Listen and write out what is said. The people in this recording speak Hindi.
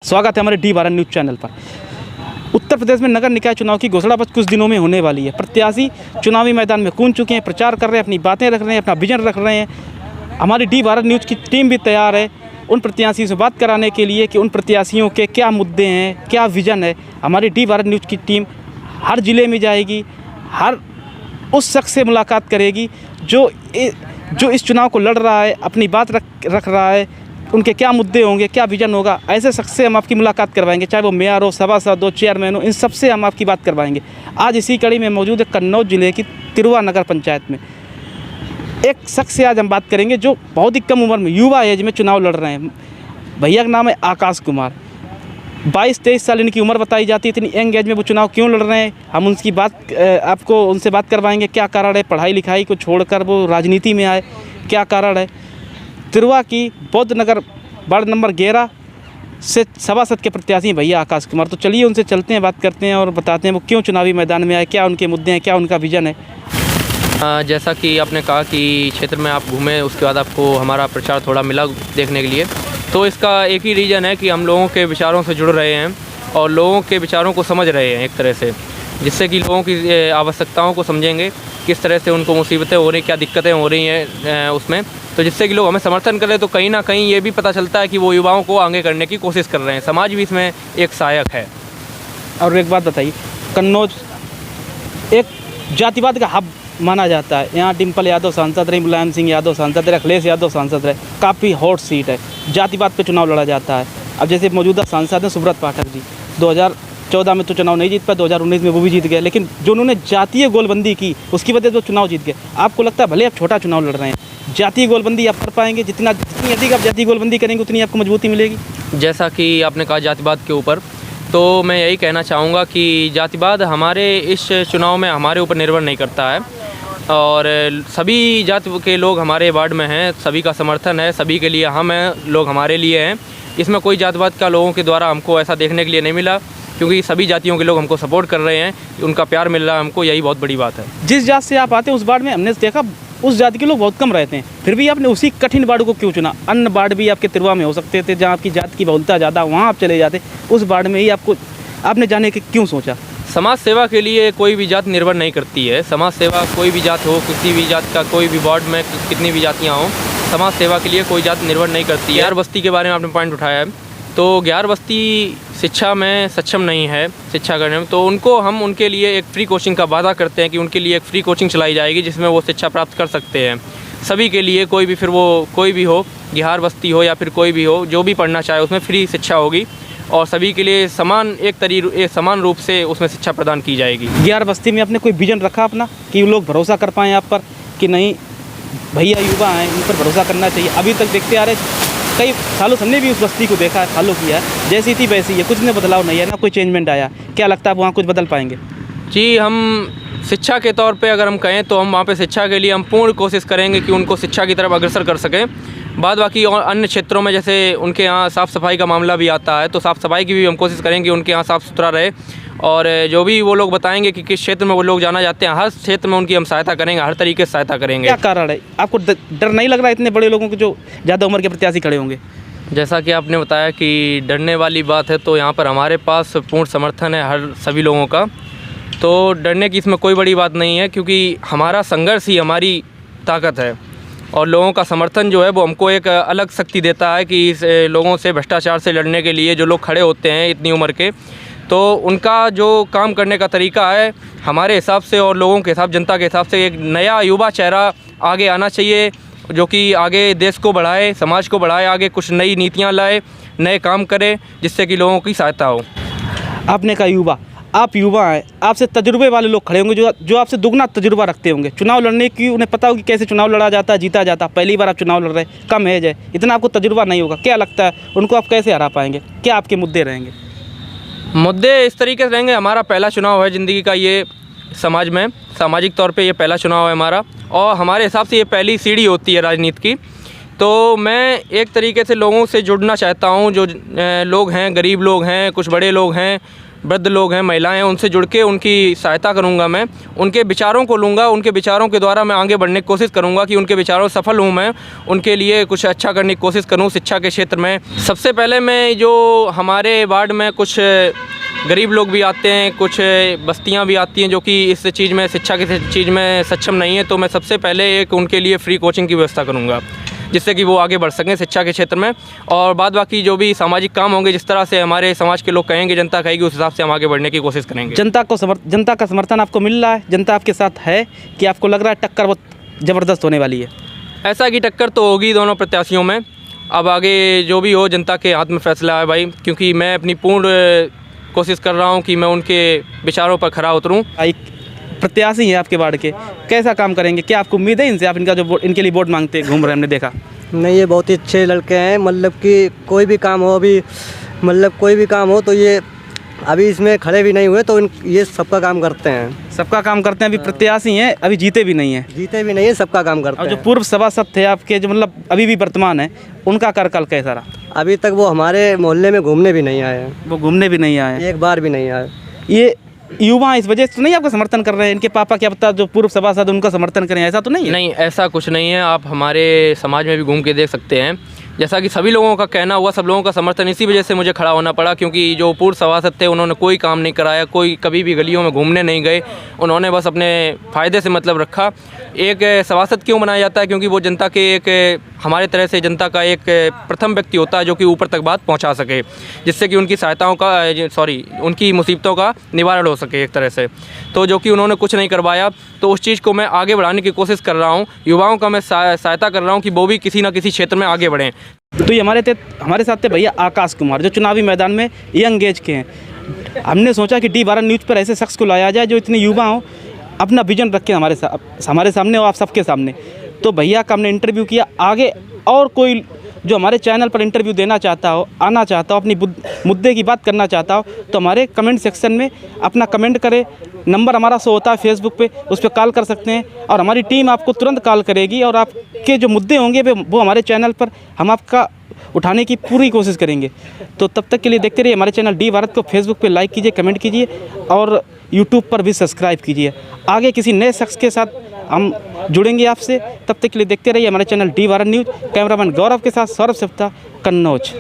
स्वागत है हमारे डी भारत न्यूज़ चैनल पर। उत्तर प्रदेश में नगर निकाय चुनाव की घोषणा बस कुछ दिनों में होने वाली है। प्रत्याशी चुनावी मैदान में कूद चुके हैं, प्रचार कर रहे हैं, अपनी बातें रख रहे हैं, अपना विजन रख रहे हैं। हमारी डी भारत न्यूज़ की टीम भी तैयार है उन प्रत्याशियों से बात कराने के लिए कि उन प्रत्याशियों के क्या मुद्दे हैं, क्या विजन है। हमारी डी भारत न्यूज़ की टीम हर ज़िले में जाएगी, हर उस शख्स से मुलाकात करेगी जो इस चुनाव को लड़ रहा है, अपनी बात रख रहा है, उनके क्या मुद्दे होंगे, क्या विजन होगा। ऐसे शख्स से हम आपकी मुलाकात करवाएंगे, चाहे वो मेयर हो, सभासद हो, चेयरमैन हो, इन सब से हम आपकी बात करवाएंगे। आज इसी कड़ी में मौजूद है कन्नौज ज़िले की तिरुवा नगर पंचायत में। एक शख्स से आज हम बात करेंगे जो बहुत ही कम उम्र में, युवा एज में चुनाव लड़ रहे हैं। भैया का नाम है आकाश कुमार। 22-23 साल इनकी उम्र बताई जाती है। इतनी यंग एज में वो चुनाव क्यों लड़ रहे हैं, हम उनकी बात आपको उनसे बात करवाएंगे। क्या कारण है पढ़ाई लिखाई को छोड़कर वो राजनीति में आए, क्या कारण है। तिरुवा की बौद्ध नगर वार्ड नंबर 11 से सभासद के प्रत्याशी भैया आकाश कुमार। तो चलिए उनसे चलते हैं, बात करते हैं और बताते हैं वो क्यों चुनावी मैदान में आए, क्या उनके मुद्दे हैं, क्या उनका विजन है। जैसा कि आपने कहा कि क्षेत्र में आप घूमे, उसके बाद आपको हमारा प्रचार थोड़ा मिला देखने के लिए, तो इसका एक ही रीज़न है कि हम लोगों के विचारों से जुड़ रहे हैं और लोगों के विचारों को समझ रहे हैं एक तरह से, जिससे कि लोगों की आवश्यकताओं को समझेंगे, किस तरह से उनको मुसीबतें हो रही, क्या दिक्कतें हो रही हैं उसमें, तो जिससे कि लोग हमें समर्थन करें। तो कहीं ना कहीं ये भी पता चलता है कि वो युवाओं को आगे करने की कोशिश कर रहे हैं, समाज भी इसमें एक सहायक है। और एक बात बताइए, कन्नौज एक जातिवाद का हब माना जाता है। यहाँ डिम्पल यादव सांसद रहे, मुलायम सिंह यादव सांसद रहे, अखिलेश यादव सांसद रहे, काफ़ी हॉट सीट है। जातिवाद पे चुनाव लड़ा जाता है। अब जैसे मौजूदा सांसद हैं सुब्रत पाठक जी, 2014 में तो चुनाव नहीं जीत पाए, 2019 में वो भी जीत गए, लेकिन जो उन्होंने जातीय गोलबंदी की उसकी वजह से वो चुनाव जीत गए। आपको लगता है भले आप छोटा चुनाव लड़ रहे हैं, जातीय गोलबंदी आप कर पाएंगे? जितनी अधिक आप जातीय गोलबंदी करेंगे उतनी आपको मजबूती मिलेगी। जैसा कि आपने कहा जातिवाद के ऊपर, तो मैं यही कहना चाहूँगा कि जातिवाद हमारे इस चुनाव में हमारे ऊपर निर्भर नहीं करता है और सभी जाति के लोग हमारे वार्ड में हैं, सभी का समर्थन है, सभी के लिए हम हैं, लोग हमारे लिए हैं। इसमें कोई जातिवाद का लोगों के द्वारा हमको ऐसा देखने के लिए नहीं मिला, क्योंकि सभी जातियों के लोग हमको सपोर्ट कर रहे हैं, उनका प्यार मिल रहा है हमको, यही बहुत बड़ी बात है। जिस जात से आप आते हैं उस वार्ड में हमने देखा उस जाति के लोग बहुत कम रहते हैं, फिर भी आपने उसी कठिन वार्ड को क्यों चुना? अन्य वार्ड भी आपके तिरुवा में हो सकते थे जहाँ आपकी जात की बहुलता ज़्यादा, वहाँ आप चले जाते, उस वार्ड में ही आपने जाने के क्यों सोचा? समाज सेवा के लिए कोई भी जात निर्भर नहीं करती है। समाज सेवा कोई भी जात हो, किसी भी जात का कोई भी वार्ड में कितनी भी जातियाँ हों, समाज सेवा के लिए कोई जात निर्भर नहीं करती है। ग्यार बस्ती के बारे में आपने पॉइंट उठाया है, तो ग्यार बस्ती शिक्षा में सक्षम नहीं है, शिक्षा करने में, तो उनको हम उनके लिए एक फ्री कोचिंग का वादा करते हैं कि उनके लिए एक फ्री कोचिंग चलाई जाएगी जिसमें वो शिक्षा प्राप्त कर सकते हैं। सभी के लिए, कोई भी, फिर वो कोई भी हो, ग्यार बस्ती हो या फिर कोई भी हो, जो भी पढ़ना चाहे उसमें फ्री शिक्षा होगी और सभी के लिए समान रूप से उसमें शिक्षा प्रदान की जाएगी। ग्यार बस्ती में आपने कोई विजन रखा अपना कि लोग भरोसा कर पाएँ आप पर कि नहीं भैया युवा हैं, इन पर भरोसा करना चाहिए? अभी तक देखते आ रहे, कई सालों से हमने भी उस बस्ती को देखा है, फॉलो किया है, जैसी थी वैसी है, कुछ में बदलाव नहीं है, ना कोई चेंजमेंट आया। क्या लगता है आप वहाँ कुछ बदल पाएंगे? जी, हम शिक्षा के तौर पे अगर हम कहें तो हम वहाँ पे शिक्षा के लिए हम पूर्ण कोशिश करेंगे कि उनको शिक्षा की तरफ अग्रसर कर सकें। बाद बाकी और अन्य क्षेत्रों में जैसे उनके यहाँ साफ़ सफाई का मामला भी आता है, तो साफ़ सफाई की भी हम कोशिश करेंगे उनके यहाँ साफ़ सुथरा रहे और जो भी वो लोग बताएंगे कि किस क्षेत्र में वो लोग जाना चाहते हैं, हर क्षेत्र में उनकी हम सहायता करेंगे, हर तरीके से सहायता करेंगे। क्या कारण है? आपको डर नहीं लग रहा इतने बड़े लोगों को जो ज़्यादा उम्र के प्रत्याशी खड़े होंगे? जैसा कि आपने बताया कि डरने वाली बात है, तो यहाँ पर हमारे पास पूर्ण समर्थन है सभी लोगों का, तो डरने की इसमें कोई बड़ी बात नहीं है, क्योंकि हमारा संघर्ष ही हमारी ताकत है और लोगों का समर्थन जो है वो हमको एक अलग शक्ति देता है कि इस लोगों से, भ्रष्टाचार से लड़ने के लिए जो लोग खड़े होते हैं इतनी उम्र के, तो उनका जो काम करने का तरीका है हमारे हिसाब से और लोगों के हिसाब, जनता के हिसाब से, एक नया युवा चेहरा आगे आना चाहिए जो कि आगे देश को बढ़ाए, समाज को बढ़ाए, आगे कुछ नई नीतियाँ लाए, नए काम करे, जिससे कि लोगों की सहायता हो। आपने कहा युवा, आप युवा हैं, आपसे तजुर्बे वाले लोग खड़े होंगे जो आपसे दुगना तजुर्बा रखते होंगे चुनाव लड़ने की, उन्हें पता होगी कैसे चुनाव लड़ा जाता है, जीता जाता है। पहली बार आप चुनाव लड़ रहे हैं, कम एज है, इतना आपको तजुर्बा नहीं होगा। क्या लगता है उनको आप कैसे हरा पाएंगे? क्या आपके मुद्दे रहेंगे? मुद्दे इस तरीके से रहेंगे, हमारा पहला चुनाव है ज़िंदगी का, ये समाज में सामाजिक तौर पे ये पहला चुनाव है हमारा और हमारे हिसाब से ये पहली सीढ़ी होती है राजनीति की। तो मैं एक तरीके से लोगों से जुड़ना चाहता हूँ, जो लोग हैं, गरीब लोग हैं, कुछ बड़े लोग हैं, वृद्ध लोग हैं, महिलाएं हैं, उनसे जुड़ के उनकी सहायता करूंगा। मैं उनके विचारों को लूँगा, उनके विचारों के द्वारा मैं आगे बढ़ने की कोशिश करूंगा कि उनके विचारों से सफल हूँ, मैं उनके लिए कुछ अच्छा करने की कोशिश करूँ शिक्षा के क्षेत्र में। सबसे पहले मैं जो हमारे वार्ड में कुछ गरीब लोग भी आते हैं, कुछ बस्तियां भी आती हैं जो कि इस चीज़ में, शिक्षा की चीज़ में सक्षम नहीं है, तो मैं सबसे पहले एक उनके लिए फ्री कोचिंग की व्यवस्था करूंगा, जिससे कि वो आगे बढ़ सकें शिक्षा के क्षेत्र में। और बाद बाकी जो भी सामाजिक काम होंगे, जिस तरह से हमारे समाज के लोग कहेंगे, जनता कहेगी, उस हिसाब से हम आगे बढ़ने की कोशिश करेंगे। जनता का समर्थन आपको मिल रहा है? जनता आपके साथ है कि आपको लग रहा है टक्कर बहुत ज़बरदस्त होने वाली है? ऐसा कि टक्कर तो होगी दोनों प्रत्याशियों में। अब आगे जो भी हो, जनता के हाथ में फैसला है भाई, क्योंकि मैं अपनी पूर्ण कोशिश कर रहा हूं कि मैं उनके विचारों पर खरा उतरूं। एक प्रत्याशी हैं आपके वार्ड के, कैसा काम करेंगे? क्या आपको उम्मीद है इनसे? आप इनका जो इनके लिए वोट मांगते घूम रहे हैं, हमने देखा। नहीं, ये बहुत ही अच्छे लड़के हैं। मतलब कि कोई भी काम हो, अभी मतलब कोई भी काम हो तो ये अभी इसमें खड़े भी नहीं हुए, तो ये सबका काम करते हैं। सबका काम करते हैं। अभी प्रत्याशी हैं, अभी जीते भी नहीं हैं। जीते भी नहीं है, सबका काम करते और हैं। जो पूर्व सभासद थे आपके, जो मतलब अभी भी वर्तमान है, उनका कार्यकाल कैसा रहा? अभी तक वो हमारे मोहल्ले में घूमने भी नहीं आए हैं। वो घूमने भी नहीं आए, एक बार भी नहीं आए। ये युवा इस वजह से तो नहीं आपका समर्थन कर रहे हैं? इनके पापा क्या पता जो पूर्व सभासद उनका समर्थन करें, ऐसा तो नहीं है? नहीं, ऐसा कुछ नहीं है। आप हमारे समाज में भी घूम के देख सकते हैं, जैसा कि सभी लोगों का कहना हुआ, सब लोगों का समर्थन इसी वजह से मुझे खड़ा होना पड़ा, क्योंकि जो पूर्व सभासद थे उन्होंने कोई काम नहीं कराया, कोई कभी भी गलियों में घूमने नहीं गए, उन्होंने बस अपने फ़ायदे से मतलब रखा। एक सभासद क्यों बनाया जाता है? क्योंकि वो जनता के एक, हमारे तरह से जनता का एक प्रथम व्यक्ति होता है जो कि ऊपर तक बात पहुंचा सके, जिससे कि उनकी सहायताओं का उनकी मुसीबतों का निवारण हो सके एक तरह से। तो जो कि उन्होंने कुछ नहीं करवाया, तो उस चीज़ को मैं आगे बढ़ाने की कोशिश कर रहा हूँ। युवाओं का मैं सहायता कर रहा हूँ कि वो भी किसी न किसी क्षेत्र में आगे बढ़ें। तो ये हमारे साथ थे भैया आकाश कुमार, जो चुनावी मैदान में यंग एज के हैं। हमने सोचा कि D12 न्यूज़ पर ऐसे शख्स को लाया जाए जो इतने युवा हों, अपना विजन रखें हमारे सामने और आप सबके सामने। तो भैया का हमने इंटरव्यू किया। आगे और कोई जो हमारे चैनल पर इंटरव्यू देना चाहता हो, आना चाहता हो, अपनी मुद्दे की बात करना चाहता हो, तो हमारे कमेंट सेक्शन में अपना कमेंट करे। नंबर हमारा शो होता है फेसबुक पे, उस पर कॉल कर सकते हैं और हमारी टीम आपको तुरंत कॉल करेगी और आपके जो मुद्दे होंगे वो हमारे चैनल पर हम आपका उठाने की पूरी कोशिश करेंगे। तो तब तक के लिए देखते रहिए हमारे चैनल डी भारत को। फेसबुक पे लाइक कीजिए, कमेंट कीजिए और यूट्यूब पर भी सब्सक्राइब कीजिए। आगे किसी नए शख्स के साथ हम जुड़ेंगे आपसे। तब तक के लिए देखते रहिए हमारे channel D Bharat news. Cameraman Gaurav के साथ सौरभ सेप्ता, कन्नौज।